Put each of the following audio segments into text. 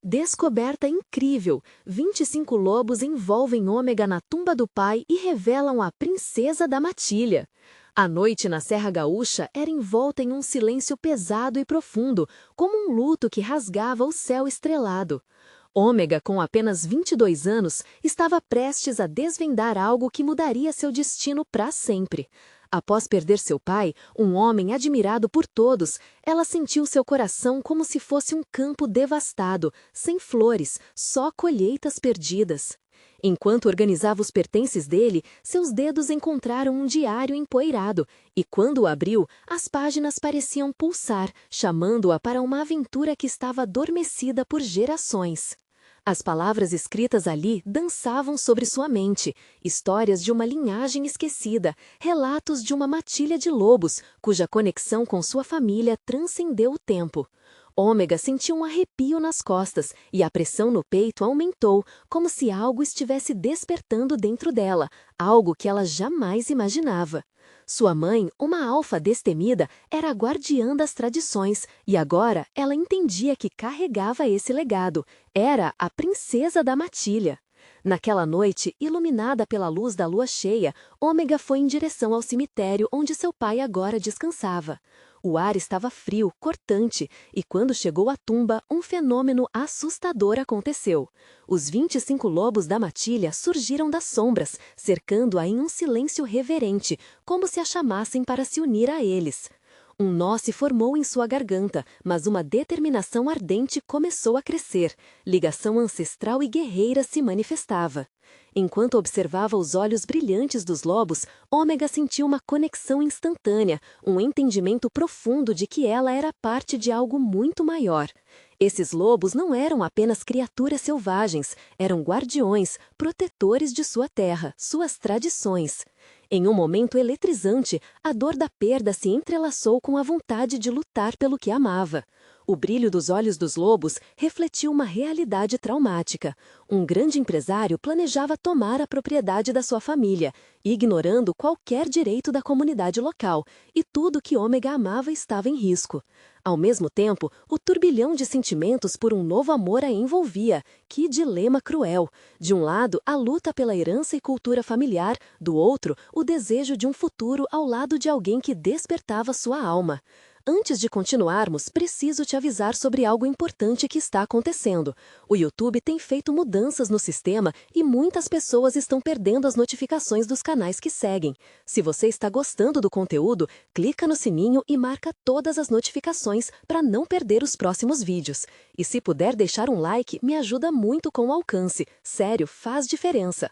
Descoberta incrível! 25 lobos envolvem Ômega na tumba do pai e revelam a princesa da matilha. A noite na Serra Gaúcha era envolta em um silêncio pesado e profundo, como um luto que rasgava o céu estrelado. Ômega, com apenas 22 anos, estava prestes a desvendar algo que mudaria seu destino para sempre. Após perder seu pai, um homem admirado por todos, ela sentiu seu coração como se fosse um campo devastado, sem flores, só colheitas perdidas. Enquanto organizava os pertences dele, seus dedos encontraram um diário empoeirado, e quando o abriu, as páginas pareciam pulsar, chamando-a para uma aventura que estava adormecida por gerações. As palavras escritas ali dançavam sobre sua mente, histórias de uma linhagem esquecida, relatos de uma matilha de lobos, cuja conexão com sua família transcendeu o tempo. Ômega sentiu um arrepio nas costas e a pressão no peito aumentou, como se algo estivesse despertando dentro dela, algo que ela jamais imaginava. Sua mãe, uma alfa destemida, era a guardiã das tradições e agora ela entendia que carregava esse legado. Era a princesa da matilha. Naquela noite, iluminada pela luz da lua cheia, Ômega foi em direção ao cemitério onde seu pai agora descansava. O ar estava frio, cortante, e quando chegou à tumba, um fenômeno assustador aconteceu. Os 25 lobos da matilha surgiram das sombras, cercando-a em um silêncio reverente, como se a chamassem para se unir a eles. Um nó se formou em sua garganta, mas uma determinação ardente começou a crescer. Ligação ancestral e guerreira se manifestava. Enquanto observava os olhos brilhantes dos lobos, Ômega sentiu uma conexão instantânea, um entendimento profundo de que ela era parte de algo muito maior. Esses lobos não eram apenas criaturas selvagens, eram guardiões, protetores de sua terra, suas tradições. Em um momento eletrizante, a dor da perda se entrelaçou com a vontade de lutar pelo que amava. O brilho dos olhos dos lobos refletiu uma realidade traumática. Um grande empresário planejava tomar a propriedade da sua família, ignorando qualquer direito da comunidade local, e tudo que Ômega amava estava em risco. Ao mesmo tempo, o turbilhão de sentimentos por um novo amor a envolvia. Que dilema cruel! De um lado, a luta pela herança e cultura familiar, do outro, o desejo de um futuro ao lado de alguém que despertava sua alma. Antes de continuarmos, preciso te avisar sobre algo importante que está acontecendo. O YouTube tem feito mudanças no sistema e muitas pessoas estão perdendo as notificações dos canais que seguem. Se você está gostando do conteúdo, clica no sininho e marca todas as notificações para não perder os próximos vídeos. E se puder deixar um like, me ajuda muito com o alcance. Sério, faz diferença.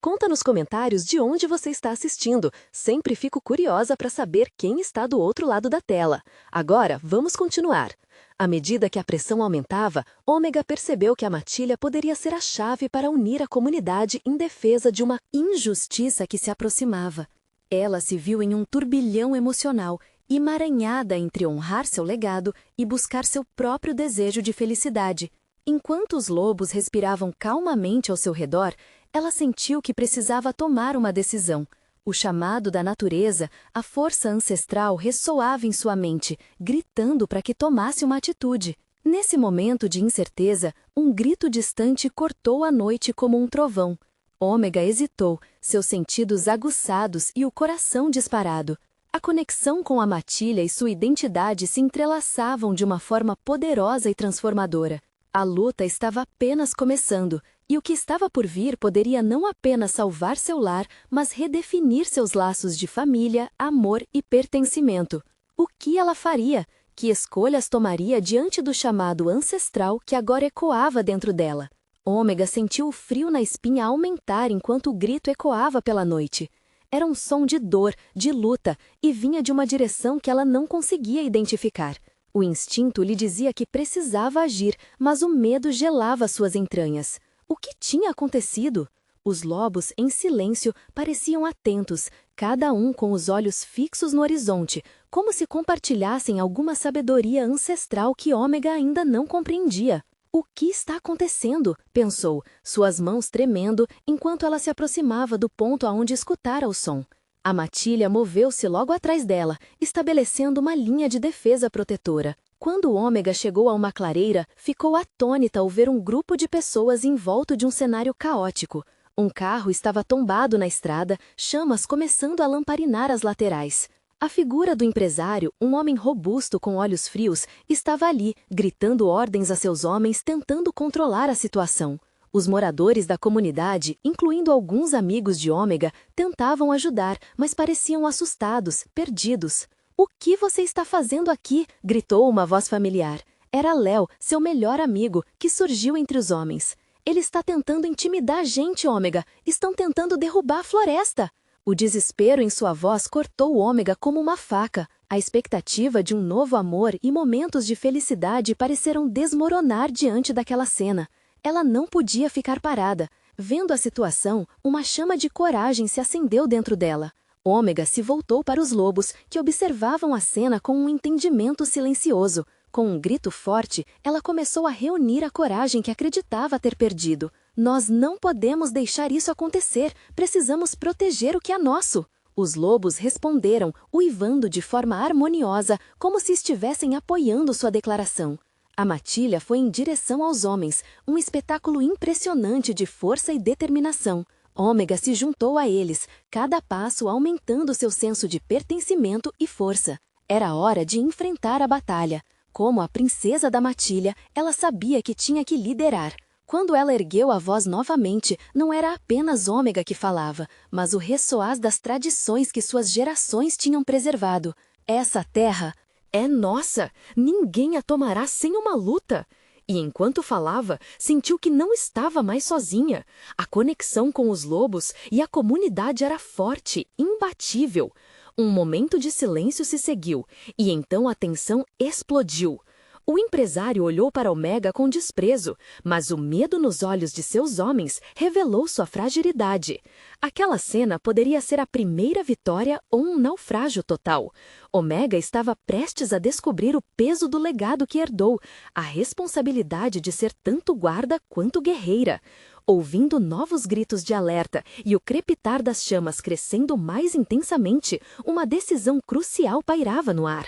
Conta nos comentários de onde você está assistindo. Sempre fico curiosa para saber quem está do outro lado da tela. Agora, vamos continuar. À medida que a pressão aumentava, Ômega percebeu que a matilha poderia ser a chave para unir a comunidade em defesa de uma injustiça que se aproximava. Ela se viu em um turbilhão emocional, emaranhada entre honrar seu legado e buscar seu próprio desejo de felicidade. Enquanto os lobos respiravam calmamente ao seu redor, ela sentiu que precisava tomar uma decisão. O chamado da natureza, a força ancestral ressoava em sua mente, gritando para que tomasse uma atitude. Nesse momento de incerteza, um grito distante cortou a noite como um trovão. Ômega hesitou, seus sentidos aguçados e o coração disparado. A conexão com a matilha e sua identidade se entrelaçavam de uma forma poderosa e transformadora. A luta estava apenas começando, e o que estava por vir poderia não apenas salvar seu lar, mas redefinir seus laços de família, amor e pertencimento. O que ela faria? Que escolhas tomaria diante do chamado ancestral que agora ecoava dentro dela? Ômega sentiu o frio na espinha aumentar enquanto o grito ecoava pela noite. Era um som de dor, de luta, e vinha de uma direção que ela não conseguia identificar. O instinto lhe dizia que precisava agir, mas o medo gelava suas entranhas. O que tinha acontecido? Os lobos, em silêncio, pareciam atentos, cada um com os olhos fixos no horizonte, como se compartilhassem alguma sabedoria ancestral que Ômega ainda não compreendia. O que está acontecendo? Pensou, suas mãos tremendo, enquanto ela se aproximava do ponto aonde escutara o som. A matilha moveu-se logo atrás dela, estabelecendo uma linha de defesa protetora. Quando o Ômega chegou a uma clareira, ficou atônita ao ver um grupo de pessoas em volta de um cenário caótico. Um carro estava tombado na estrada, chamas começando a lamparinar as laterais. A figura do empresário, um homem robusto com olhos frios, estava ali, gritando ordens a seus homens, tentando controlar a situação. Os moradores da comunidade, incluindo alguns amigos de Ômega, tentavam ajudar, mas pareciam assustados, perdidos. "O que você está fazendo aqui?" gritou uma voz familiar. Era Léo, seu melhor amigo, que surgiu entre os homens. "Ele está tentando intimidar a gente, Ômega. Estão tentando derrubar a floresta." O desespero em sua voz cortou o Ômega como uma faca. A expectativa de um novo amor e momentos de felicidade pareceram desmoronar diante daquela cena. Ela não podia ficar parada. Vendo a situação, uma chama de coragem se acendeu dentro dela. Ômega se voltou para os lobos, que observavam a cena com um entendimento silencioso. Com um grito forte, ela começou a reunir a coragem que acreditava ter perdido. "Nós não podemos deixar isso acontecer. Precisamos proteger o que é nosso." Os lobos responderam, uivando de forma harmoniosa, como se estivessem apoiando sua declaração. A matilha foi em direção aos homens, um espetáculo impressionante de força e determinação. Ômega se juntou a eles, cada passo aumentando seu senso de pertencimento e força. Era hora de enfrentar a batalha. Como a princesa da matilha, ela sabia que tinha que liderar. Quando ela ergueu a voz novamente, não era apenas Ômega que falava, mas o ressoar das tradições que suas gerações tinham preservado. "Essa terra é nossa! Ninguém a tomará sem uma luta!" E enquanto falava, sentiu que não estava mais sozinha. A conexão com os lobos e a comunidade era forte, imbatível. Um momento de silêncio se seguiu, e então a tensão explodiu. O empresário olhou para Ômega com desprezo, mas o medo nos olhos de seus homens revelou sua fragilidade. Aquela cena poderia ser a primeira vitória ou um naufrágio total. Ômega estava prestes a descobrir o peso do legado que herdou, a responsabilidade de ser tanto guarda quanto guerreira. Ouvindo novos gritos de alerta e o crepitar das chamas crescendo mais intensamente, uma decisão crucial pairava no ar.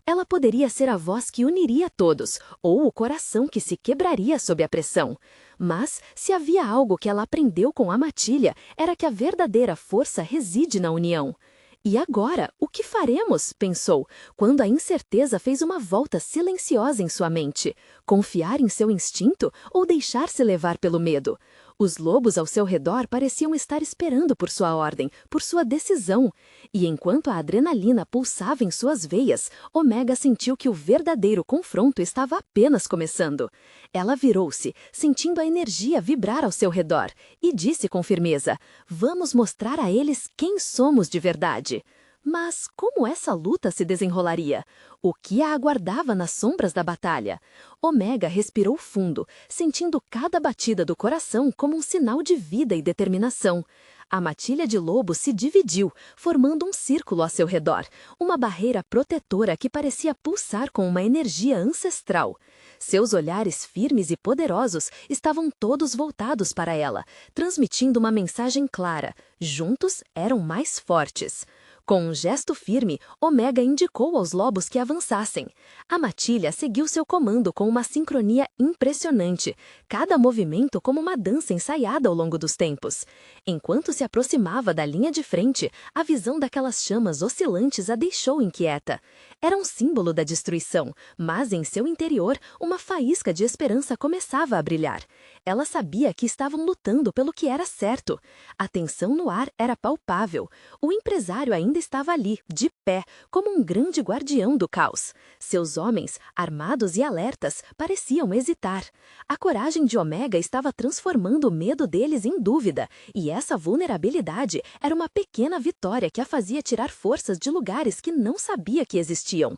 Ela poderia ser a voz que uniria todos, ou o coração que se quebraria sob a pressão. Mas, se havia algo que ela aprendeu com a matilha, era que a verdadeira força reside na união. "E agora, o que faremos?" pensou, quando a incerteza fez uma volta silenciosa em sua mente. Confiar em seu instinto ou deixar-se levar pelo medo? Os lobos ao seu redor pareciam estar esperando por sua ordem, por sua decisão. E enquanto a adrenalina pulsava em suas veias, Ômega sentiu que o verdadeiro confronto estava apenas começando. Ela virou-se, sentindo a energia vibrar ao seu redor, e disse com firmeza: "Vamos mostrar a eles quem somos de verdade." Mas como essa luta se desenrolaria? O que a aguardava nas sombras da batalha? Ômega respirou fundo, sentindo cada batida do coração como um sinal de vida e determinação. A matilha de lobo se dividiu, formando um círculo a seu redor, uma barreira protetora que parecia pulsar com uma energia ancestral. Seus olhares firmes e poderosos estavam todos voltados para ela, transmitindo uma mensagem clara: juntos eram mais fortes. Com um gesto firme, Ômega indicou aos lobos que avançassem. A matilha seguiu seu comando com uma sincronia impressionante, cada movimento como uma dança ensaiada ao longo dos tempos. Enquanto se aproximava da linha de frente, a visão daquelas chamas oscilantes a deixou inquieta. Era um símbolo da destruição, mas em seu interior, uma faísca de esperança começava a brilhar. Ela sabia que estavam lutando pelo que era certo. A tensão no ar era palpável. O empresário ainda estava ali, de pé, como um grande guardião do caos. Seus homens, armados e alertas, pareciam hesitar. A coragem de Ômega estava transformando o medo deles em dúvida, e essa vulnerabilidade era uma pequena vitória que a fazia tirar forças de lugares que não sabia que existiam.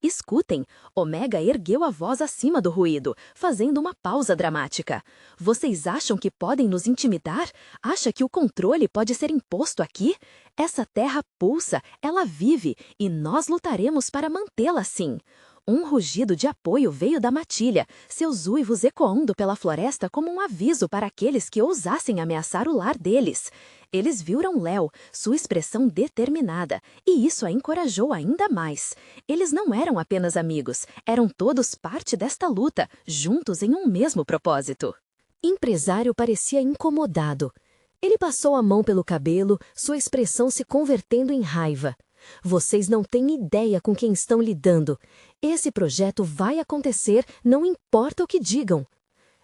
"Escutem!" Ômega ergueu a voz acima do ruído, fazendo uma pausa dramática. "Vocês acham que podem nos intimidar? Acha que o controle pode ser imposto aqui? Essa terra pulsa, ela vive, e nós lutaremos para mantê-la assim." Um rugido de apoio veio da matilha, seus uivos ecoando pela floresta como um aviso para aqueles que ousassem ameaçar o lar deles. Eles viram Léo, sua expressão determinada, e isso a encorajou ainda mais. Eles não eram apenas amigos, eram todos parte desta luta, juntos em um mesmo propósito. Empresário parecia incomodado. Ele passou a mão pelo cabelo, sua expressão se convertendo em raiva. Vocês não têm ideia com quem estão lidando. Esse projeto vai acontecer, não importa o que digam.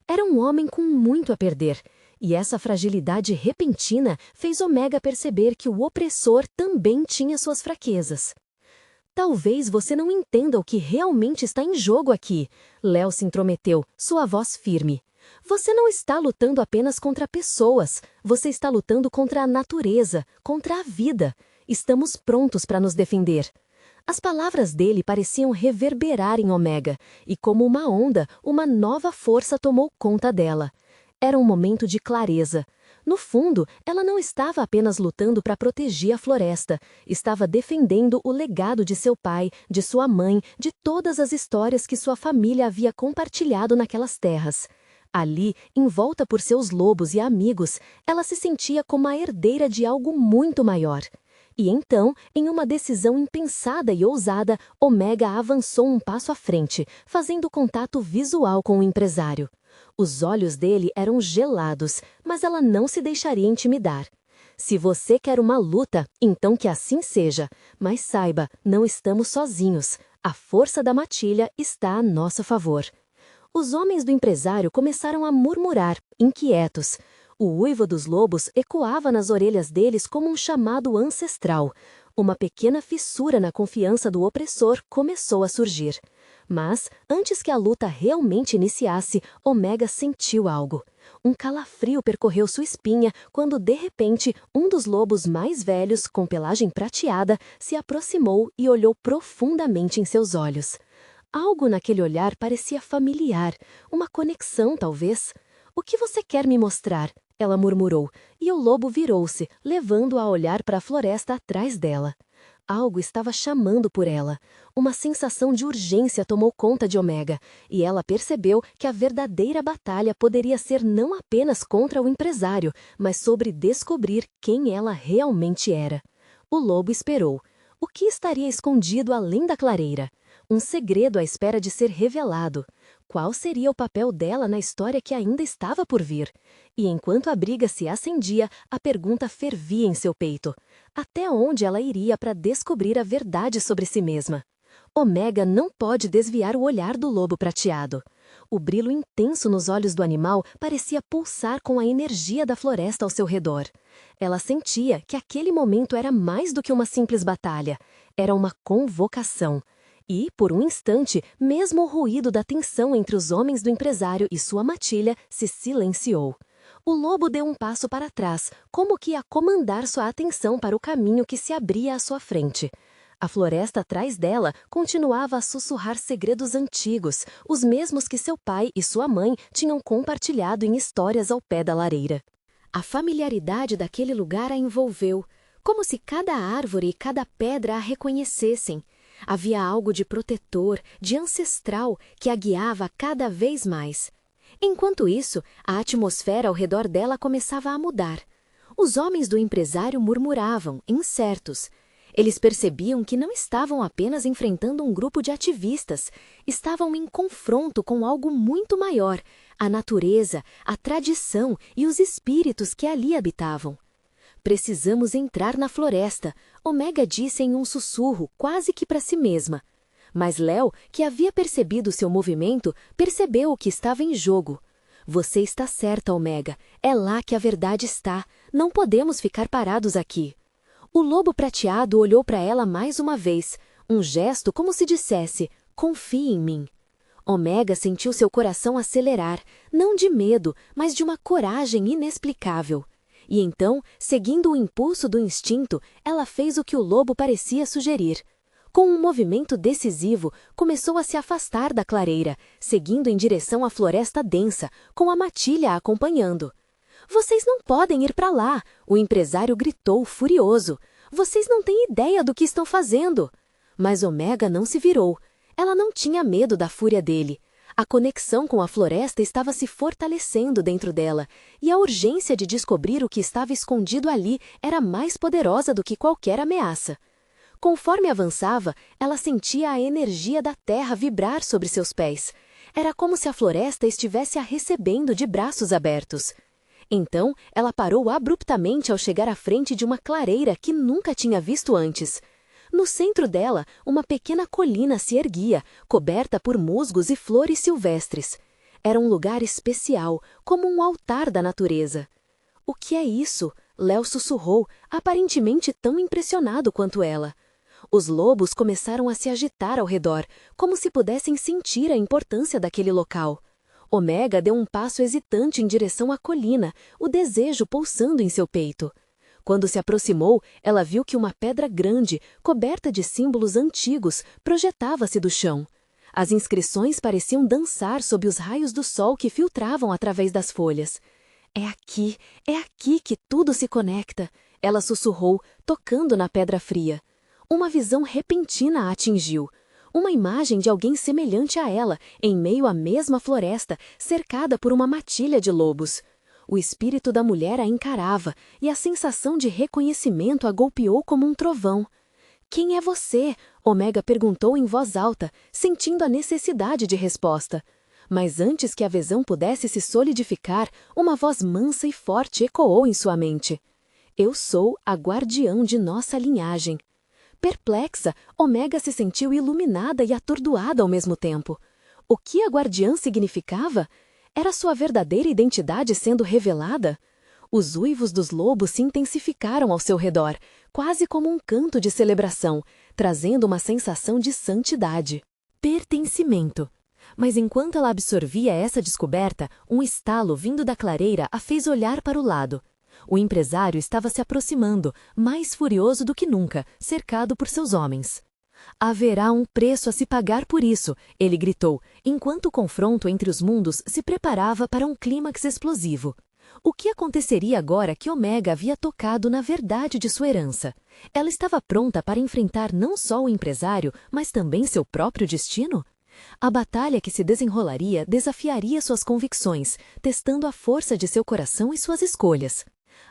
Era um homem com muito a perder, e essa fragilidade repentina fez Omega perceber que o opressor também tinha suas fraquezas. Talvez você não entenda o que realmente está em jogo aqui, Léo se intrometeu, sua voz firme. Você não está lutando apenas contra pessoas, você está lutando contra a natureza, contra a vida. Estamos prontos para nos defender. As palavras dele pareciam reverberar em Omega, e como uma onda, uma nova força tomou conta dela. Era um momento de clareza. No fundo, ela não estava apenas lutando para proteger a floresta, estava defendendo o legado de seu pai, de sua mãe, de todas as histórias que sua família havia compartilhado naquelas terras. Ali, envolta por seus lobos e amigos, ela se sentia como a herdeira de algo muito maior. E então, em uma decisão impensada e ousada, Omega avançou um passo à frente, fazendo contato visual com o empresário. Os olhos dele eram gelados, mas ela não se deixaria intimidar. Se você quer uma luta, então que assim seja. Mas saiba, não estamos sozinhos. A força da matilha está a nosso favor. Os homens do empresário começaram a murmurar, inquietos. O uivo dos lobos ecoava nas orelhas deles como um chamado ancestral. Uma pequena fissura na confiança do opressor começou a surgir. Mas, antes que a luta realmente iniciasse, Omega sentiu algo. Um calafrio percorreu sua espinha quando, de repente, um dos lobos mais velhos, com pelagem prateada, se aproximou e olhou profundamente em seus olhos. Algo naquele olhar parecia familiar, uma conexão, talvez. "O que você quer me mostrar?" ela murmurou, e o lobo virou-se, levando-a a olhar para a floresta atrás dela. Algo estava chamando por ela. Uma sensação de urgência tomou conta de Omega, e ela percebeu que a verdadeira batalha poderia ser não apenas contra o empresário, mas sobre descobrir quem ela realmente era. O lobo esperou. O que estaria escondido além da clareira? Um segredo à espera de ser revelado. Qual seria o papel dela na história que ainda estava por vir? E enquanto a briga se acendia, a pergunta fervia em seu peito. Até onde ela iria para descobrir a verdade sobre si mesma? Omega não pode desviar o olhar do lobo prateado. O brilho intenso nos olhos do animal parecia pulsar com a energia da floresta ao seu redor. Ela sentia que aquele momento era mais do que uma simples batalha. Era uma convocação. E, por um instante, mesmo o ruído da tensão entre os homens do empresário e sua matilha se silenciou. O lobo deu um passo para trás, como que a comandar sua atenção para o caminho que se abria à sua frente. A floresta atrás dela continuava a sussurrar segredos antigos, os mesmos que seu pai e sua mãe tinham compartilhado em histórias ao pé da lareira. A familiaridade daquele lugar a envolveu, como se cada árvore e cada pedra a reconhecessem. Havia algo de protetor, de ancestral, que a guiava cada vez mais. Enquanto isso, a atmosfera ao redor dela começava a mudar. Os homens do empresário murmuravam, incertos. Eles percebiam que não estavam apenas enfrentando um grupo de ativistas, estavam em confronto com algo muito maior, a natureza, a tradição e os espíritos que ali habitavam. "Precisamos entrar na floresta", Omega disse em um sussurro, quase que para si mesma. Mas Léo, que havia percebido seu movimento, percebeu o que estava em jogo. "Você está certa, Omega. É lá que a verdade está. Não podemos ficar parados aqui." O lobo prateado olhou para ela mais uma vez, um gesto como se dissesse, "Confie em mim." Omega sentiu seu coração acelerar, não de medo, mas de uma coragem inexplicável. E então, seguindo o impulso do instinto, ela fez o que o lobo parecia sugerir. Com um movimento decisivo, começou a se afastar da clareira, seguindo em direção à floresta densa, com a matilha a acompanhando. "Vocês não podem ir para lá!" o empresário gritou, furioso. "Vocês não têm ideia do que estão fazendo!" Mas Omega não se virou. Ela não tinha medo da fúria dele. A conexão com a floresta estava se fortalecendo dentro dela, e a urgência de descobrir o que estava escondido ali era mais poderosa do que qualquer ameaça. Conforme avançava, ela sentia a energia da terra vibrar sobre seus pés. Era como se a floresta estivesse a recebendo de braços abertos. Então, ela parou abruptamente ao chegar à frente de uma clareira que nunca tinha visto antes. No centro dela, uma pequena colina se erguia, coberta por musgos e flores silvestres. Era um lugar especial, como um altar da natureza. "O que é isso?" Léo sussurrou, aparentemente tão impressionado quanto ela. Os lobos começaram a se agitar ao redor, como se pudessem sentir a importância daquele local. Omega deu um passo hesitante em direção à colina, o desejo pulsando em seu peito. Quando se aproximou, ela viu que uma pedra grande, coberta de símbolos antigos, projetava-se do chão. As inscrições pareciam dançar sob os raios do sol que filtravam através das folhas. É aqui que tudo se conecta", ela sussurrou, tocando na pedra fria. Uma visão repentina a atingiu. Uma imagem de alguém semelhante a ela, em meio à mesma floresta, cercada por uma matilha de lobos. O espírito da mulher a encarava, e a sensação de reconhecimento a golpeou como um trovão. "Quem é você?" Omega perguntou em voz alta, sentindo a necessidade de resposta. Mas antes que a visão pudesse se solidificar, uma voz mansa e forte ecoou em sua mente. "Eu sou a guardiã de nossa linhagem." Perplexa, Omega se sentiu iluminada e atordoada ao mesmo tempo. O que a guardiã significava? Era sua verdadeira identidade sendo revelada? Os uivos dos lobos se intensificaram ao seu redor, quase como um canto de celebração, trazendo uma sensação de santidade. Pertencimento. Mas enquanto ela absorvia essa descoberta, um estalo vindo da clareira a fez olhar para o lado. O empresário estava se aproximando, mais furioso do que nunca, cercado por seus homens. "Haverá um preço a se pagar por isso", ele gritou, enquanto o confronto entre os mundos se preparava para um clímax explosivo. O que aconteceria agora que Omega havia tocado na verdade de sua herança? Ela estava pronta para enfrentar não só o empresário, mas também seu próprio destino? A batalha que se desenrolaria desafiaria suas convicções, testando a força de seu coração e suas escolhas.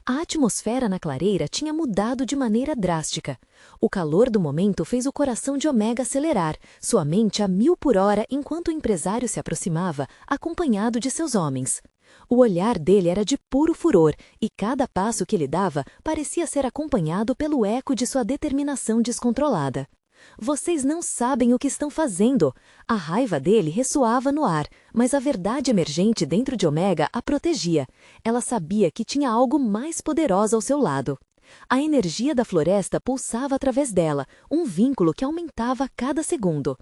A atmosfera na clareira tinha mudado de maneira drástica. O calor do momento fez o coração de Omega acelerar, sua mente a 1000 por hora enquanto o empresário se aproximava, acompanhado de seus homens. O olhar dele era de puro furor, e cada passo que ele dava parecia ser acompanhado pelo eco de sua determinação descontrolada. "Vocês não sabem o que estão fazendo." A raiva dele ressoava no ar, mas a verdade emergente dentro de Omega a protegia. Ela sabia que tinha algo mais poderoso ao seu lado. A energia da floresta pulsava através dela, um vínculo que aumentava a cada segundo.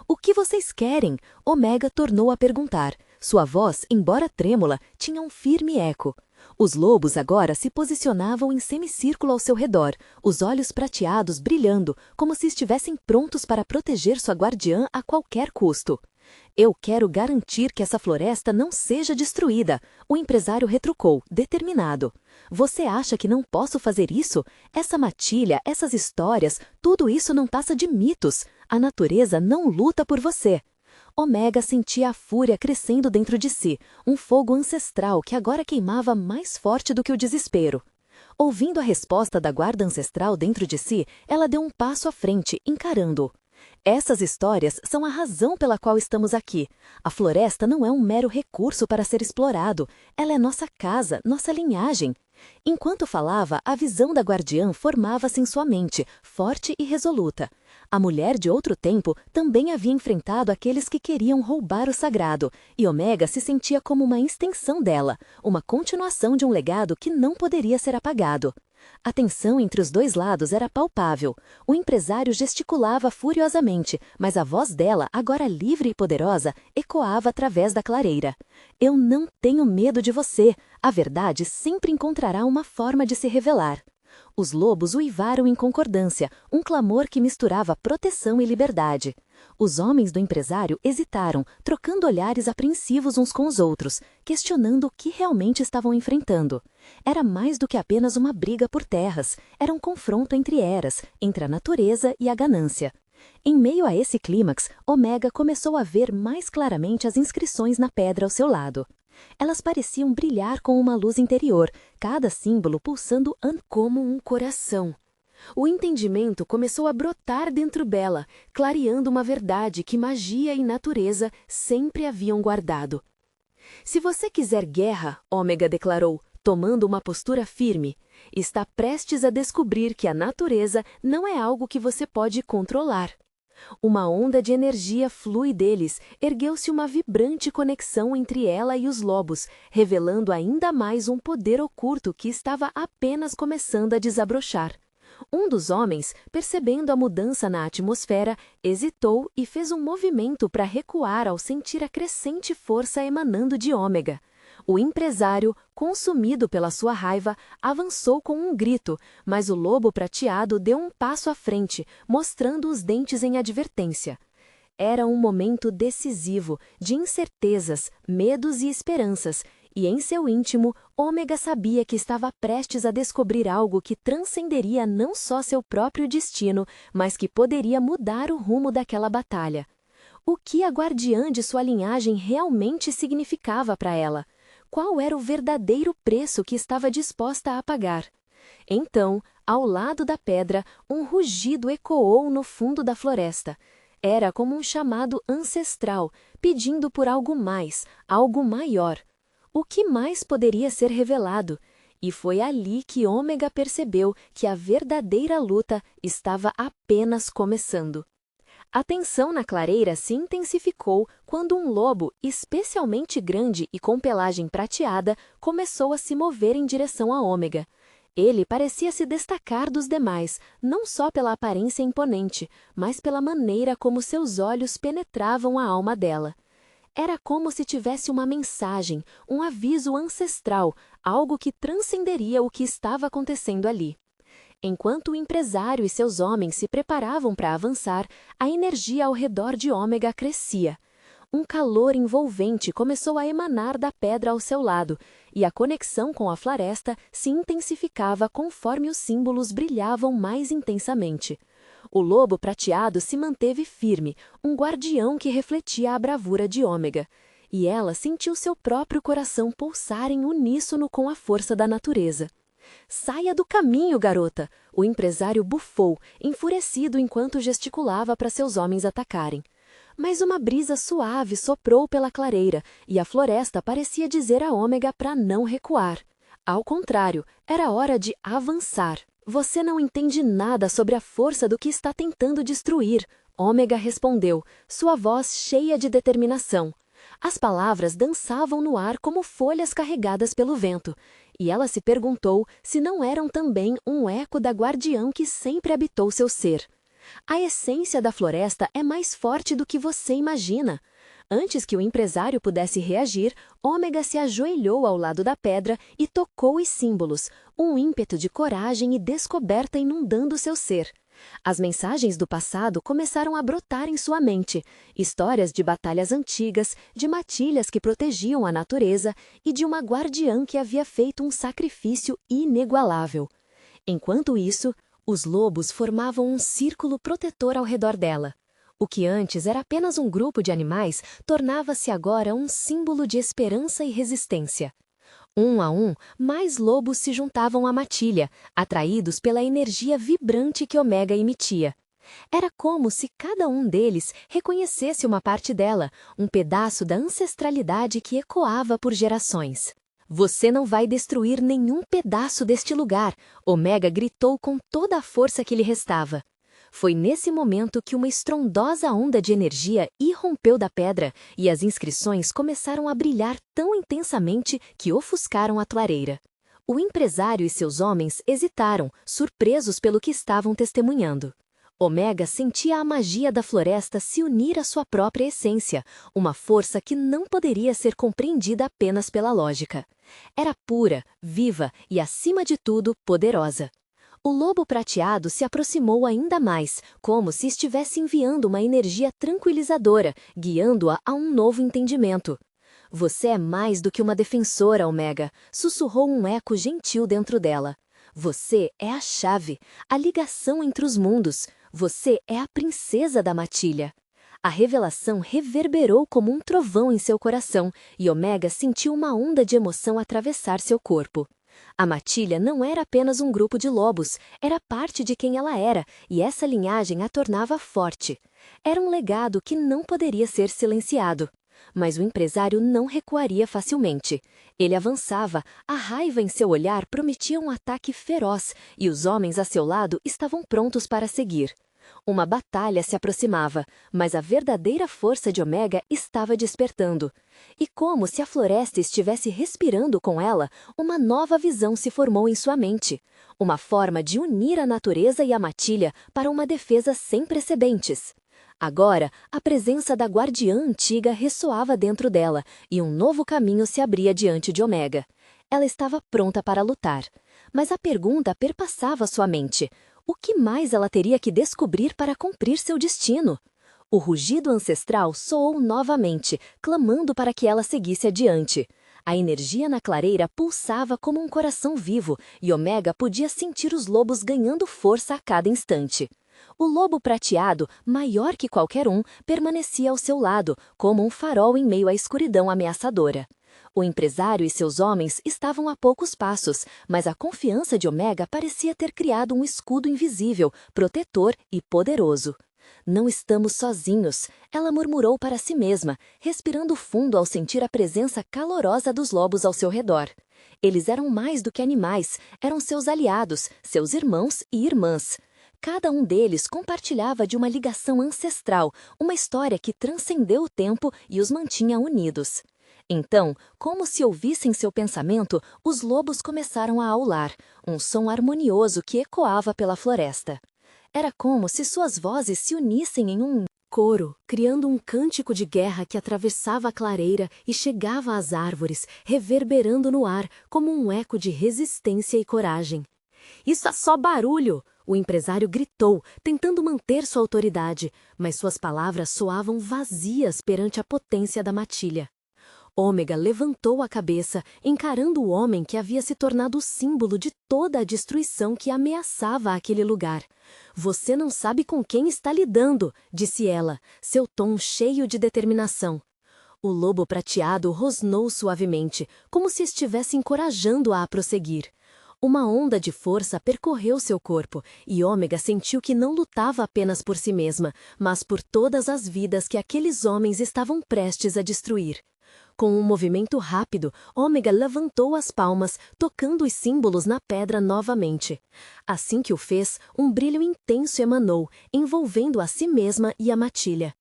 "O que vocês querem?" Omega tornou a perguntar. Sua voz, embora trêmula, tinha um firme eco. Os lobos agora se posicionavam em semicírculo ao seu redor, os olhos prateados brilhando, como se estivessem prontos para proteger sua guardiã a qualquer custo. "Eu quero garantir que essa floresta não seja destruída", o empresário retrucou, determinado. "Você acha que não posso fazer isso? Essa matilha, essas histórias, tudo isso não passa de mitos. A natureza não luta por você." Omega sentia a fúria crescendo dentro de si, um fogo ancestral que agora queimava mais forte do que o desespero. Ouvindo a resposta da guarda ancestral dentro de si, ela deu um passo à frente, encarando-o. "Essas histórias são a razão pela qual estamos aqui. A floresta não é um mero recurso para ser explorado. Ela é nossa casa, nossa linhagem." Enquanto falava, a visão da guardiã formava-se em sua mente, forte e resoluta. A mulher de outro tempo também havia enfrentado aqueles que queriam roubar o sagrado, e Omega se sentia como uma extensão dela, uma continuação de um legado que não poderia ser apagado. A tensão entre os dois lados era palpável. O empresário gesticulava furiosamente, mas a voz dela, agora livre e poderosa, ecoava através da clareira. "Eu não tenho medo de você. A verdade sempre encontrará uma forma de se revelar." Os lobos uivaram em concordância, um clamor que misturava proteção e liberdade. Os homens do empresário hesitaram, trocando olhares apreensivos uns com os outros, questionando o que realmente estavam enfrentando. Era mais do que apenas uma briga por terras, era um confronto entre eras, entre a natureza e a ganância. Em meio a esse clímax, Omega começou a ver mais claramente as inscrições na pedra ao seu lado. Elas pareciam brilhar com uma luz interior, cada símbolo pulsando como um coração. O entendimento começou a brotar dentro dela, clareando uma verdade que magia e natureza sempre haviam guardado. Se você quiser guerra, Ômega declarou, tomando uma postura firme, está prestes a descobrir que a natureza não é algo que você pode controlar. Uma onda de energia flui deles, ergueu-se uma vibrante conexão entre ela e os lobos, revelando ainda mais um poder oculto que estava apenas começando a desabrochar. Um dos homens, percebendo a mudança na atmosfera, hesitou e fez um movimento para recuar ao sentir a crescente força emanando de Ômega. O empresário, consumido pela sua raiva, avançou com um grito, mas o lobo prateado deu um passo à frente, mostrando os dentes em advertência. Era um momento decisivo, de incertezas, medos e esperanças, e em seu íntimo, Ômega sabia que estava prestes a descobrir algo que transcenderia não só seu próprio destino, mas que poderia mudar o rumo daquela batalha. O que a guardiã de sua linhagem realmente significava para ela? Qual era o verdadeiro preço que estava disposta a pagar? Então, ao lado da pedra, um rugido ecoou no fundo da floresta. Era como um chamado ancestral, pedindo por algo mais, algo maior. O que mais poderia ser revelado? E foi ali que Ômega percebeu que a verdadeira luta estava apenas começando. A tensão na clareira se intensificou quando um lobo, especialmente grande e com pelagem prateada, começou a se mover em direção a Ômega. Ele parecia se destacar dos demais, não só pela aparência imponente, mas pela maneira como seus olhos penetravam a alma dela. Era como se tivesse uma mensagem, um aviso ancestral, algo que transcenderia o que estava acontecendo ali. Enquanto o empresário e seus homens se preparavam para avançar, a energia ao redor de Ômega crescia. Um calor envolvente começou a emanar da pedra ao seu lado, e a conexão com a floresta se intensificava conforme os símbolos brilhavam mais intensamente. O lobo prateado se manteve firme, um guardião que refletia a bravura de Ômega, e ela sentiu seu próprio coração pulsar em uníssono com a força da natureza. "Saia do caminho, garota!" O empresário bufou, enfurecido enquanto gesticulava para seus homens atacarem. Mas uma brisa suave soprou pela clareira, e a floresta parecia dizer a Ômega para não recuar. Ao contrário, era hora de avançar. "Você não entende nada sobre a força do que está tentando destruir", Ômega respondeu, sua voz cheia de determinação. As palavras dançavam no ar como folhas carregadas pelo vento, e ela se perguntou se não eram também um eco da guardiã que sempre habitou seu ser. A essência da floresta é mais forte do que você imagina. Antes que o empresário pudesse reagir, Ômega se ajoelhou ao lado da pedra e tocou os símbolos, um ímpeto de coragem e descoberta inundando seu ser. As mensagens do passado começaram a brotar em sua mente, histórias de batalhas antigas, de matilhas que protegiam a natureza e de uma guardiã que havia feito um sacrifício inigualável. Enquanto isso, os lobos formavam um círculo protetor ao redor dela. O que antes era apenas um grupo de animais tornava-se agora um símbolo de esperança e resistência. Um a um, mais lobos se juntavam à matilha, atraídos pela energia vibrante que Ômega emitia. Era como se cada um deles reconhecesse uma parte dela, um pedaço da ancestralidade que ecoava por gerações. "Você não vai destruir nenhum pedaço deste lugar", Ômega gritou com toda a força que lhe restava. Foi nesse momento que uma estrondosa onda de energia irrompeu da pedra e as inscrições começaram a brilhar tão intensamente que ofuscaram a clareira. O empresário e seus homens hesitaram, surpresos pelo que estavam testemunhando. Ômega sentia a magia da floresta se unir à sua própria essência, uma força que não poderia ser compreendida apenas pela lógica. Era pura, viva e, acima de tudo, poderosa. O lobo prateado se aproximou ainda mais, como se estivesse enviando uma energia tranquilizadora, guiando-a a um novo entendimento. "Você é mais do que uma defensora, Ômega", sussurrou um eco gentil dentro dela. "Você é a chave, a ligação entre os mundos. Você é a princesa da matilha. A revelação reverberou como um trovão em seu coração e Omega sentiu uma onda de emoção atravessar seu corpo. A matilha não era apenas um grupo de lobos, era parte de quem ela era e essa linhagem a tornava forte. Era um legado que não poderia ser silenciado. Mas o empresário não recuaria facilmente. Ele avançava, a raiva em seu olhar prometia um ataque feroz e os homens a seu lado estavam prontos para seguir. Uma batalha se aproximava, mas a verdadeira força de Omega estava despertando. E como se a floresta estivesse respirando com ela, uma nova visão se formou em sua mente. Uma forma de unir a natureza e a matilha para uma defesa sem precedentes. Agora, a presença da guardiã antiga ressoava dentro dela e um novo caminho se abria diante de Omega. Ela estava pronta para lutar. Mas a pergunta perpassava sua mente. O que mais ela teria que descobrir para cumprir seu destino? O rugido ancestral soou novamente, clamando para que ela seguisse adiante. A energia na clareira pulsava como um coração vivo e Omega podia sentir os lobos ganhando força a cada instante. O lobo prateado, maior que qualquer um, permanecia ao seu lado, como um farol em meio à escuridão ameaçadora. O empresário e seus homens estavam a poucos passos, mas a confiança de Omega parecia ter criado um escudo invisível, protetor e poderoso. Não estamos sozinhos, ela murmurou para si mesma, respirando fundo ao sentir a presença calorosa dos lobos ao seu redor. Eles eram mais do que animais, eram seus aliados, seus irmãos e irmãs. Cada um deles compartilhava de uma ligação ancestral, uma história que transcendeu o tempo e os mantinha unidos. Então, como se ouvissem seu pensamento, os lobos começaram a aular, um som harmonioso que ecoava pela floresta. Era como se suas vozes se unissem em um coro, criando um cântico de guerra que atravessava a clareira e chegava às árvores, reverberando no ar como um eco de resistência e coragem. "Isso é só barulho!" O empresário gritou, tentando manter sua autoridade, mas suas palavras soavam vazias perante a potência da matilha. Ômega levantou a cabeça, encarando o homem que havia se tornado o símbolo de toda a destruição que ameaçava aquele lugar. "Você não sabe com quem está lidando", disse ela, seu tom cheio de determinação. O lobo prateado rosnou suavemente, como se estivesse encorajando-a a prosseguir. Uma onda de força percorreu seu corpo, e Ômega sentiu que não lutava apenas por si mesma, mas por todas as vidas que aqueles homens estavam prestes a destruir. Com um movimento rápido, Ômega levantou as palmas, tocando os símbolos na pedra novamente. Assim que o fez, um brilho intenso emanou, envolvendo a si mesma e a matilha.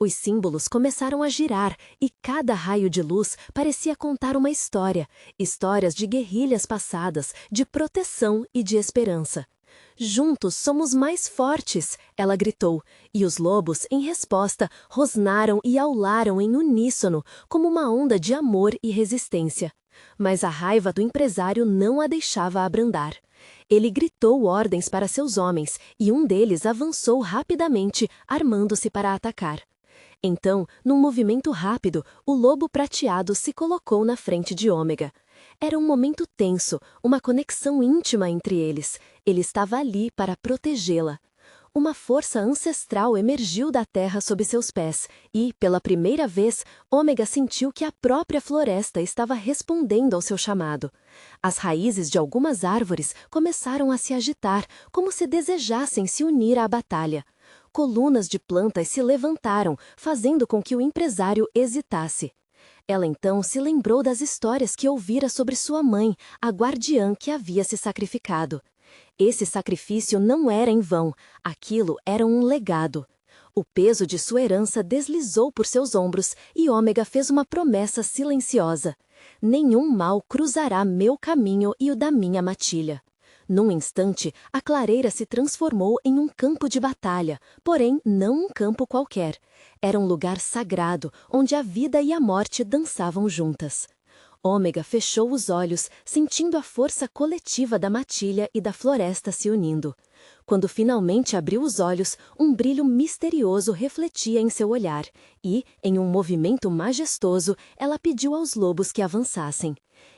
Os símbolos começaram a girar e cada raio de luz parecia contar uma história, histórias de guerrilhas passadas, de proteção e de esperança. "Juntos somos mais fortes", ela gritou, e os lobos, em resposta, rosnaram e aularam em uníssono, como uma onda de amor e resistência. Mas a raiva do empresário não a deixava abrandar. Ele gritou ordens para seus homens, e um deles avançou rapidamente, armando-se para atacar. Então, num movimento rápido, o lobo prateado se colocou na frente de Ômega. Era um momento tenso, uma conexão íntima entre eles. Ele estava ali para protegê-la. Uma força ancestral emergiu da terra sob seus pés e, pela primeira vez, Ômega sentiu que a própria floresta estava respondendo ao seu chamado. As raízes de algumas árvores começaram a se agitar, como se desejassem se unir à batalha. Colunas de plantas se levantaram, fazendo com que o empresário hesitasse. Ela então se lembrou das histórias que ouvira sobre sua mãe, a guardiã que havia se sacrificado. Esse sacrifício não era em vão, aquilo era um legado. O peso de sua herança deslizou por seus ombros e Ômega fez uma promessa silenciosa: "Nenhum mal cruzará meu caminho e o da minha matilha." Num instante, a clareira se transformou em um campo de batalha, porém não um campo qualquer. Era um lugar sagrado, onde a vida e a morte dançavam juntas. Ômega fechou os olhos, sentindo a força coletiva da matilha e da floresta se unindo. Quando finalmente abriu os olhos, um brilho misterioso refletia em seu olhar e, em um movimento majestoso, ela pediu aos lobos que avançassem.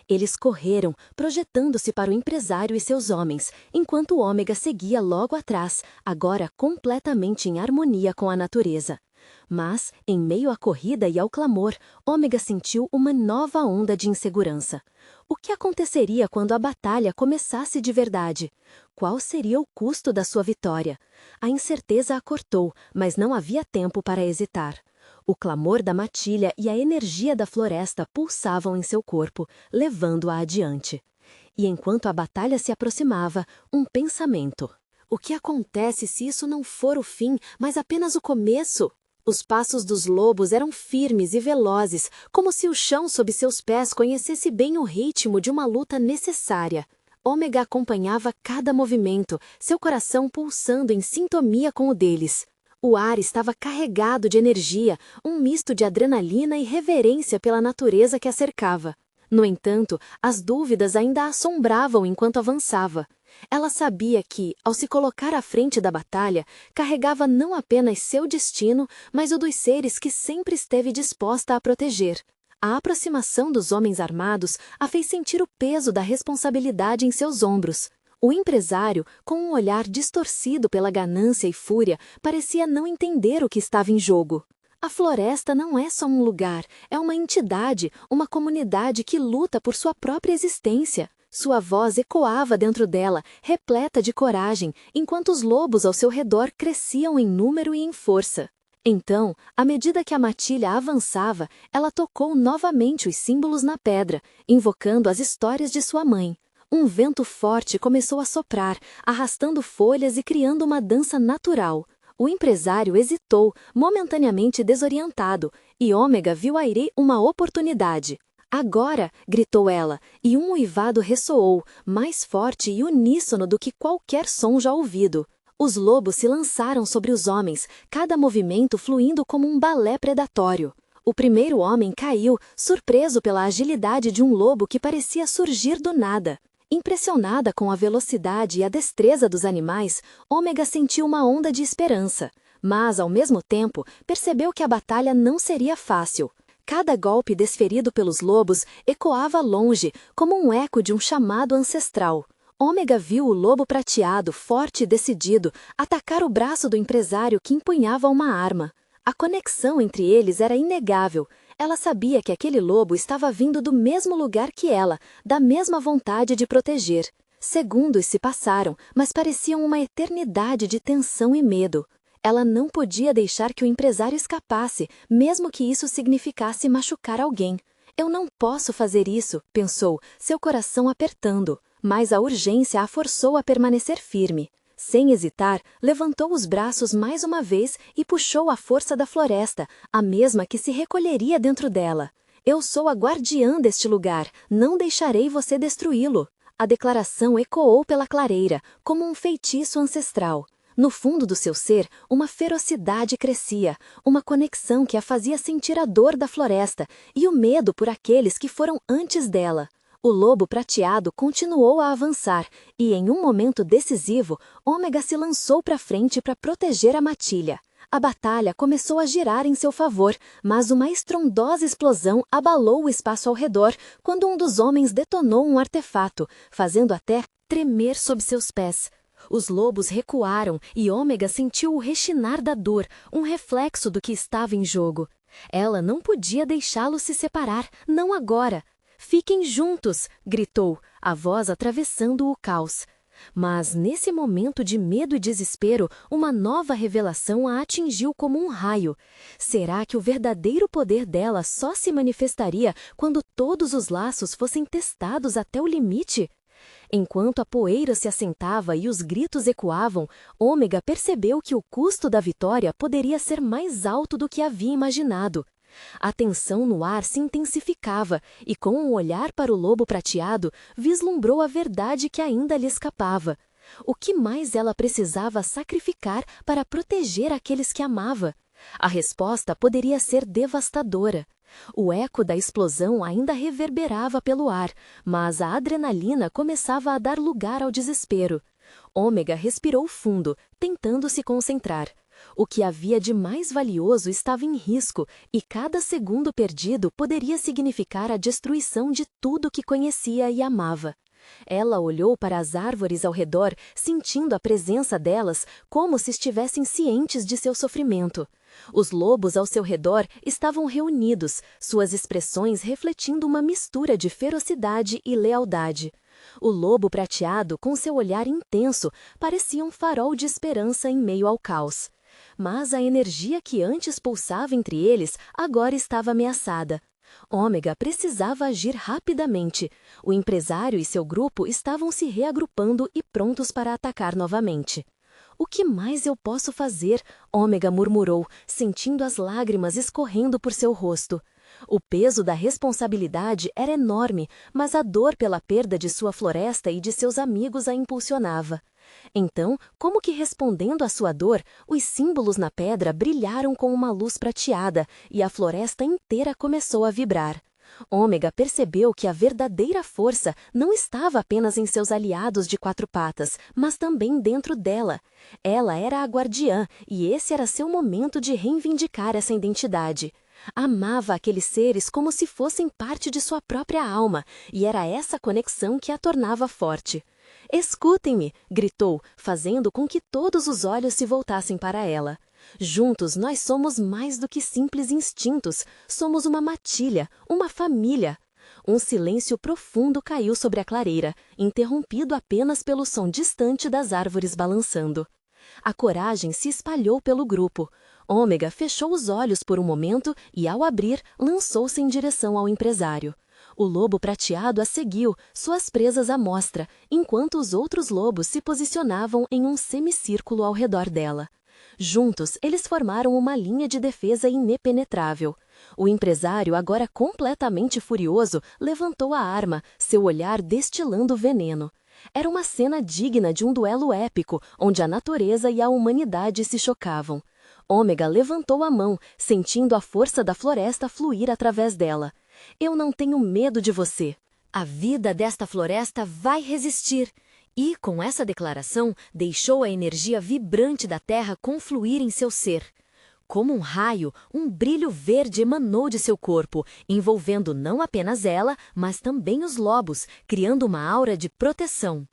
Eles correram, projetando-se para o empresário e seus homens, enquanto Ômega seguia logo atrás, agora completamente em harmonia com a natureza. Mas, em meio à corrida e ao clamor, Ômega sentiu uma nova onda de insegurança. O que aconteceria quando a batalha começasse de verdade? Qual seria o custo da sua vitória? A incerteza a cortou, mas não havia tempo para hesitar. O clamor da matilha e a energia da floresta pulsavam em seu corpo, levando-a adiante. E enquanto a batalha se aproximava, um pensamento. O que acontece se isso não for o fim, mas apenas o começo? Os passos dos lobos eram firmes e velozes, como se o chão sob seus pés conhecesse bem o ritmo de uma luta necessária. Ômega acompanhava cada movimento, seu coração pulsando em sintonia com o deles. O ar estava carregado de energia, um misto de adrenalina e reverência pela natureza que a cercava. No entanto, as dúvidas ainda a assombravam enquanto avançava. Ela sabia que, ao se colocar à frente da batalha, carregava não apenas seu destino, mas o dos seres que sempre esteve disposta a proteger. A aproximação dos homens armados a fez sentir o peso da responsabilidade em seus ombros. O empresário, com um olhar distorcido pela ganância e fúria, parecia não entender o que estava em jogo. A floresta não é só um lugar, é uma entidade, uma comunidade que luta por sua própria existência. Sua voz ecoava dentro dela, repleta de coragem, enquanto os lobos ao seu redor cresciam em número e em força. Então, à medida que a matilha avançava, ela tocou novamente os símbolos na pedra, invocando as histórias de sua mãe. Um vento forte começou a soprar, arrastando folhas e criando uma dança natural. O empresário hesitou, momentaneamente desorientado, e Ômega viu aí uma oportunidade. Agora! Gritou ela, e um uivado ressoou, mais forte e uníssono do que qualquer som já ouvido. Os lobos se lançaram sobre os homens, cada movimento fluindo como um balé predatório. O primeiro homem caiu, surpreso pela agilidade de um lobo que parecia surgir do nada. Impressionada com a velocidade e a destreza dos animais, Ômega sentiu uma onda de esperança. Mas, ao mesmo tempo, percebeu que a batalha não seria fácil. Cada golpe desferido pelos lobos ecoava longe, como um eco de um chamado ancestral. Ômega viu o lobo prateado, forte e decidido, atacar o braço do empresário que empunhava uma arma. A conexão entre eles era inegável. Ela sabia que aquele lobo estava vindo do mesmo lugar que ela, da mesma vontade de proteger. Segundos se passaram, mas pareciam uma eternidade de tensão e medo. Ela não podia deixar que o empresário escapasse, mesmo que isso significasse machucar alguém. Eu não posso fazer isso, pensou, seu coração apertando, mas a urgência a forçou a permanecer firme. Sem hesitar, levantou os braços mais uma vez e puxou a força da floresta, a mesma que se recolheria dentro dela. Eu sou a guardiã deste lugar, não deixarei você destruí-lo. A declaração ecoou pela clareira, como um feitiço ancestral. No fundo do seu ser, uma ferocidade crescia, uma conexão que a fazia sentir a dor da floresta e o medo por aqueles que foram antes dela. O lobo prateado continuou a avançar e, em um momento decisivo, Ômega se lançou para frente para proteger a matilha. A batalha começou a girar em seu favor, mas uma estrondosa explosão abalou o espaço ao redor quando um dos homens detonou um artefato, fazendo a terra tremer sob seus pés. Os lobos recuaram e Ômega sentiu o rechinar da dor, um reflexo do que estava em jogo. Ela não podia deixá-los se separar, não agora. Fiquem juntos! Gritou, a voz atravessando o caos. Mas, nesse momento de medo e desespero, uma nova revelação a atingiu como um raio. Será que o verdadeiro poder dela só se manifestaria quando todos os laços fossem testados até o limite? Enquanto a poeira se assentava e os gritos ecoavam, Ômega percebeu que o custo da vitória poderia ser mais alto do que havia imaginado. A tensão no ar se intensificava e, com um olhar para o lobo prateado, vislumbrou a verdade que ainda lhe escapava. O que mais ela precisava sacrificar para proteger aqueles que amava? A resposta poderia ser devastadora. O eco da explosão ainda reverberava pelo ar, mas a adrenalina começava a dar lugar ao desespero. Ômega respirou fundo, tentando se concentrar. O que havia de mais valioso estava em risco, e cada segundo perdido poderia significar a destruição de tudo que conhecia e amava. Ela olhou para as árvores ao redor, sentindo a presença delas, como se estivessem cientes de seu sofrimento. Os lobos ao seu redor estavam reunidos, suas expressões refletindo uma mistura de ferocidade e lealdade. O lobo prateado, com seu olhar intenso, parecia um farol de esperança em meio ao caos. Mas a energia que antes pulsava entre eles agora estava ameaçada. Ômega precisava agir rapidamente. O empresário e seu grupo estavam se reagrupando e prontos para atacar novamente. O que mais eu posso fazer? Ômega murmurou, sentindo as lágrimas escorrendo por seu rosto. O peso da responsabilidade era enorme, mas a dor pela perda de sua floresta e de seus amigos a impulsionava. Então, como que respondendo à sua dor, os símbolos na pedra brilharam com uma luz prateada e a floresta inteira começou a vibrar. Ômega percebeu que a verdadeira força não estava apenas em seus aliados de quatro patas, mas também dentro dela. Ela era a guardiã e esse era seu momento de reivindicar essa identidade. Amava aqueles seres como se fossem parte de sua própria alma, e era essa conexão que a tornava forte. "Escutem-me!" gritou, fazendo com que todos os olhos se voltassem para ela. "Juntos nós somos mais do que simples instintos, somos uma matilha, uma família." Um silêncio profundo caiu sobre a clareira, interrompido apenas pelo som distante das árvores balançando. A coragem se espalhou pelo grupo. Ômega fechou os olhos por um momento e, ao abrir, lançou-se em direção ao empresário. O lobo prateado a seguiu, suas presas à mostra, enquanto os outros lobos se posicionavam em um semicírculo ao redor dela. Juntos, eles formaram uma linha de defesa impenetrável. O empresário, agora completamente furioso, levantou a arma, seu olhar destilando veneno. Era uma cena digna de um duelo épico, onde a natureza e a humanidade se chocavam. Ômega levantou a mão, sentindo a força da floresta fluir através dela. "Eu não tenho medo de você. A vida desta floresta vai resistir." E, com essa declaração, deixou a energia vibrante da terra confluir em seu ser. Como um raio, um brilho verde emanou de seu corpo, envolvendo não apenas ela, mas também os lobos, criando uma aura de proteção.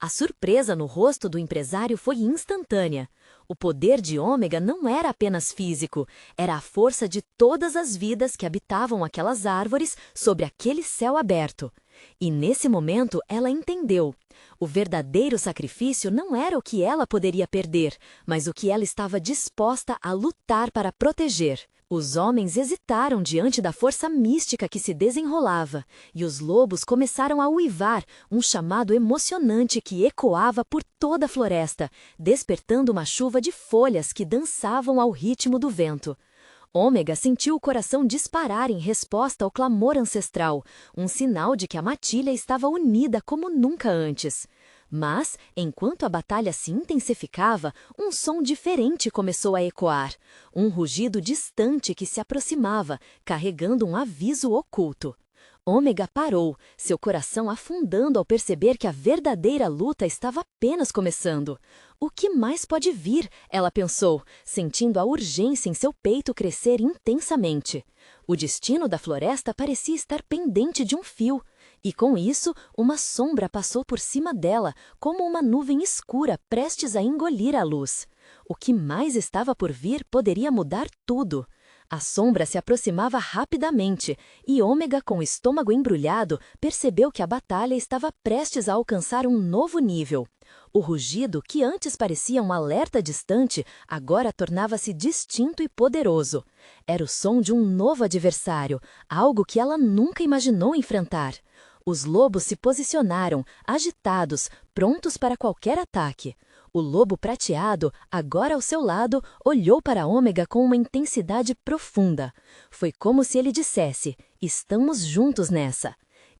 A surpresa no rosto do empresário foi instantânea. O poder de Ômega não era apenas físico, era a força de todas as vidas que habitavam aquelas árvores sobre aquele céu aberto. E nesse momento ela entendeu. O verdadeiro sacrifício não era o que ela poderia perder, mas o que ela estava disposta a lutar para proteger. Os homens hesitaram diante da força mística que se desenrolava, e os lobos começaram a uivar, um chamado emocionante que ecoava por toda a floresta, despertando uma chuva de folhas que dançavam ao ritmo do vento. Ômega sentiu o coração disparar em resposta ao clamor ancestral, um sinal de que a matilha estava unida como nunca antes. Mas, enquanto a batalha se intensificava, um som diferente começou a ecoar, um rugido distante que se aproximava, carregando um aviso oculto. Ômega parou, seu coração afundando ao perceber que a verdadeira luta estava apenas começando. O que mais pode vir? Ela pensou, sentindo a urgência em seu peito crescer intensamente. O destino da floresta parecia estar pendente de um fio. E com isso, uma sombra passou por cima dela, como uma nuvem escura prestes a engolir a luz. O que mais estava por vir poderia mudar tudo. A sombra se aproximava rapidamente, e Ômega, com o estômago embrulhado, percebeu que a batalha estava prestes a alcançar um novo nível. O rugido, que antes parecia um alerta distante, agora tornava-se distinto e poderoso. Era o som de um novo adversário, algo que ela nunca imaginou enfrentar. Os lobos se posicionaram, agitados, prontos para qualquer ataque. O lobo prateado, agora ao seu lado, olhou para Ômega com uma intensidade profunda. Foi como se ele dissesse: "Estamos juntos nessa."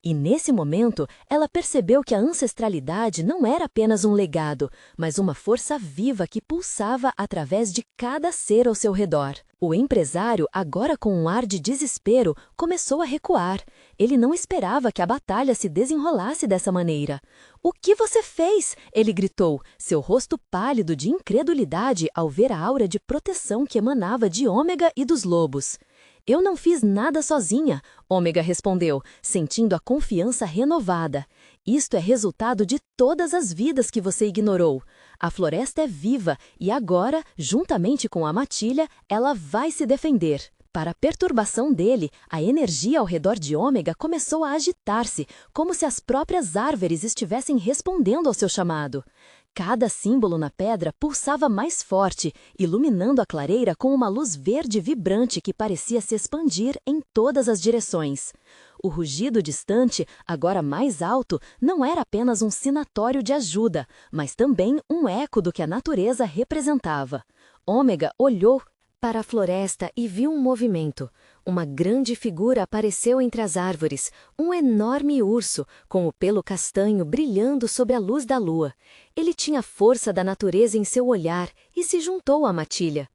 E nesse momento, ela percebeu que a ancestralidade não era apenas um legado, mas uma força viva que pulsava através de cada ser ao seu redor. O empresário, agora com um ar de desespero, começou a recuar. Ele não esperava que a batalha se desenrolasse dessa maneira. "O que você fez?" ele gritou, seu rosto pálido de incredulidade ao ver a aura de proteção que emanava de Ômega e dos lobos. "Eu não fiz nada sozinha", Ômega respondeu, sentindo a confiança renovada. "Isto é resultado de todas as vidas que você ignorou. A floresta é viva e agora, juntamente com a matilha, ela vai se defender." Para a perturbação dele, a energia ao redor de Ômega começou a agitar-se, como se as próprias árvores estivessem respondendo ao seu chamado. Cada símbolo na pedra pulsava mais forte, iluminando a clareira com uma luz verde vibrante que parecia se expandir em todas as direções. O rugido distante, agora mais alto, não era apenas um sinatório de ajuda, mas também um eco do que a natureza representava. Ômega olhou para a floresta e viu um movimento. Uma grande figura apareceu entre as árvores, um enorme urso, com o pelo castanho brilhando sob a luz da lua. Ele tinha a força da natureza em seu olhar e se juntou à matilha.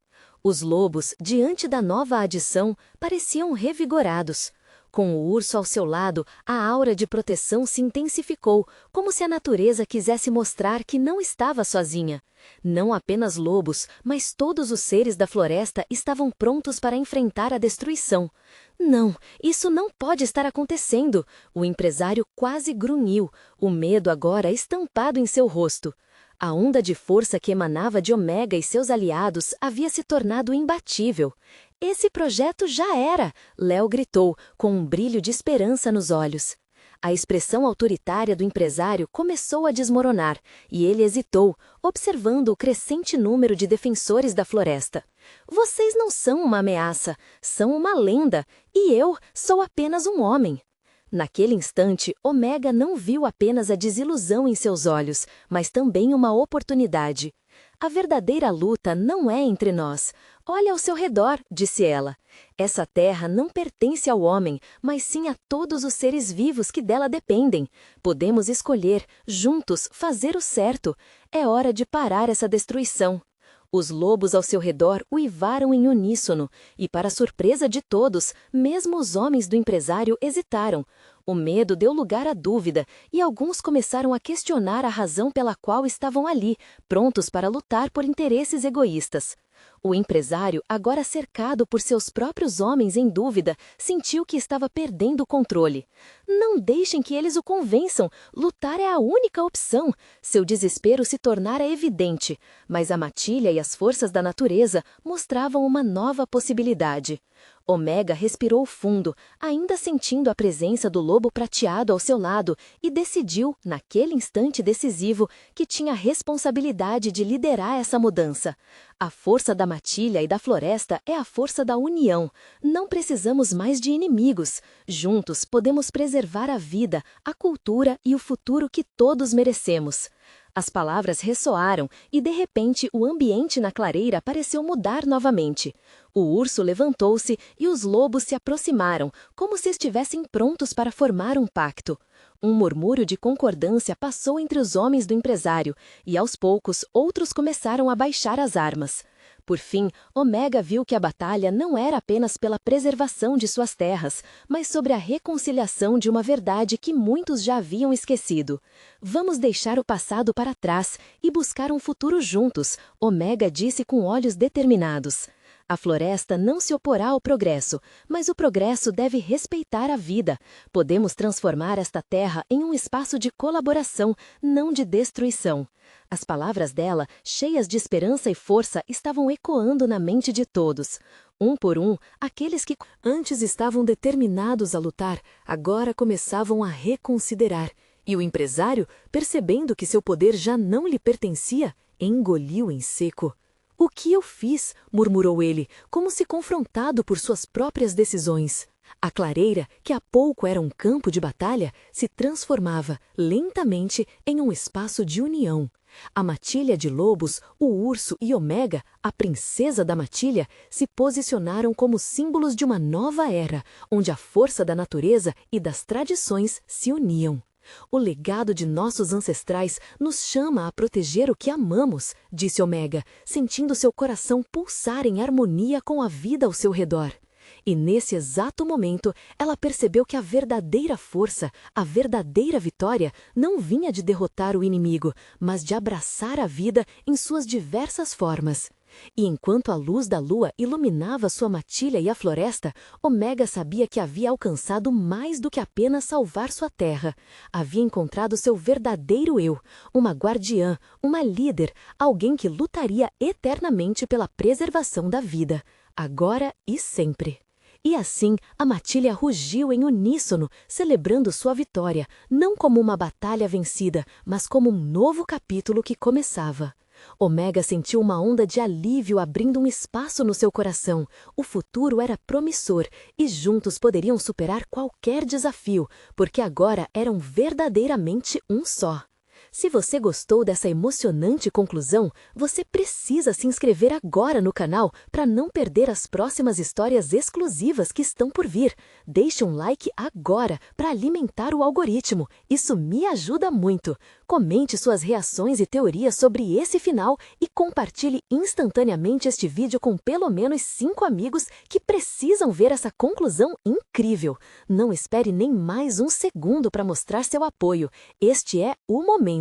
Os lobos, diante da nova adição, pareciam revigorados. Com o urso ao seu lado, a aura de proteção se intensificou, como se a natureza quisesse mostrar que não estava sozinha. Não apenas lobos, mas todos os seres da floresta estavam prontos para enfrentar a destruição. "Não, isso não pode estar acontecendo!" O empresário quase grunhiu, o medo agora estampado em seu rosto. A onda de força que emanava de Ômega e seus aliados havia se tornado imbatível. "Esse projeto já era!" Léo gritou, com um brilho de esperança nos olhos. A expressão autoritária do empresário começou a desmoronar, e ele hesitou, observando o crescente número de defensores da floresta. "Vocês não são uma ameaça, são uma lenda, e eu sou apenas um homem." Naquele instante, Ômega não viu apenas a desilusão em seus olhos, mas também uma oportunidade. "A verdadeira luta não é entre nós. Olha ao seu redor", disse ela. "Essa terra não pertence ao homem, mas sim a todos os seres vivos que dela dependem. Podemos escolher, juntos, fazer o certo. É hora de parar essa destruição." Os lobos ao seu redor uivaram em uníssono, e para surpresa de todos, mesmo os homens do empresário hesitaram. O medo deu lugar à dúvida, e alguns começaram a questionar a razão pela qual estavam ali, prontos para lutar por interesses egoístas. O empresário, agora cercado por seus próprios homens em dúvida, sentiu que estava perdendo o controle. "Não deixem que eles o convençam. Lutar é a única opção." Seu desespero se tornara evidente, mas a matilha e as forças da natureza mostravam uma nova possibilidade. Ômega respirou fundo, ainda sentindo a presença do lobo prateado ao seu lado, e decidiu, naquele instante decisivo, que tinha a responsabilidade de liderar essa mudança. A força da matilha e da floresta é a força da união. Não precisamos mais de inimigos. Juntos podemos preservar a vida, a cultura e o futuro que todos merecemos. As palavras ressoaram e, de repente, o ambiente na clareira pareceu mudar novamente. O urso levantou-se e os lobos se aproximaram, como se estivessem prontos para formar um pacto. Um murmúrio de concordância passou entre os homens do empresário, e aos poucos outros começaram a baixar as armas. Por fim, Ômega viu que a batalha não era apenas pela preservação de suas terras, mas sobre a reconciliação de uma verdade que muitos já haviam esquecido. "Vamos deixar o passado para trás e buscar um futuro juntos", Ômega disse com olhos determinados. A floresta não se oporá ao progresso, mas o progresso deve respeitar a vida. Podemos transformar esta terra em um espaço de colaboração, não de destruição. As palavras dela, cheias de esperança e força, estavam ecoando na mente de todos. Um por um, aqueles que antes estavam determinados a lutar, agora começavam a reconsiderar. E o empresário, percebendo que seu poder já não lhe pertencia, engoliu em seco. "O que eu fiz?", murmurou ele, como se confrontado por suas próprias decisões. A clareira, que há pouco era um campo de batalha, se transformava, lentamente, em um espaço de união. A matilha de lobos, o urso e Omega, a princesa da matilha, se posicionaram como símbolos de uma nova era, onde a força da natureza e das tradições se uniam. O legado de nossos ancestrais nos chama a proteger o que amamos, disse Omega, sentindo seu coração pulsar em harmonia com a vida ao seu redor. E nesse exato momento, ela percebeu que a verdadeira força, a verdadeira vitória, não vinha de derrotar o inimigo, mas de abraçar a vida em suas diversas formas. E enquanto a luz da lua iluminava sua matilha e a floresta, Omega sabia que havia alcançado mais do que apenas salvar sua terra. Havia encontrado seu verdadeiro eu, uma guardiã, uma líder, alguém que lutaria eternamente pela preservação da vida, agora e sempre. E assim, a matilha rugiu em uníssono, celebrando sua vitória, não como uma batalha vencida, mas como um novo capítulo que começava. Omega sentiu uma onda de alívio abrindo um espaço no seu coração. O futuro era promissor e juntos poderiam superar qualquer desafio, porque agora eram verdadeiramente um só. Se você gostou dessa emocionante conclusão, você precisa se inscrever agora no canal para não perder as próximas histórias exclusivas que estão por vir. Deixe um like agora para alimentar o algoritmo. Isso me ajuda muito. Comente suas reações e teorias sobre esse final e compartilhe instantaneamente este vídeo com pelo menos 5 amigos que precisam ver essa conclusão incrível. Não espere nem mais um segundo para mostrar seu apoio. Este é o momento.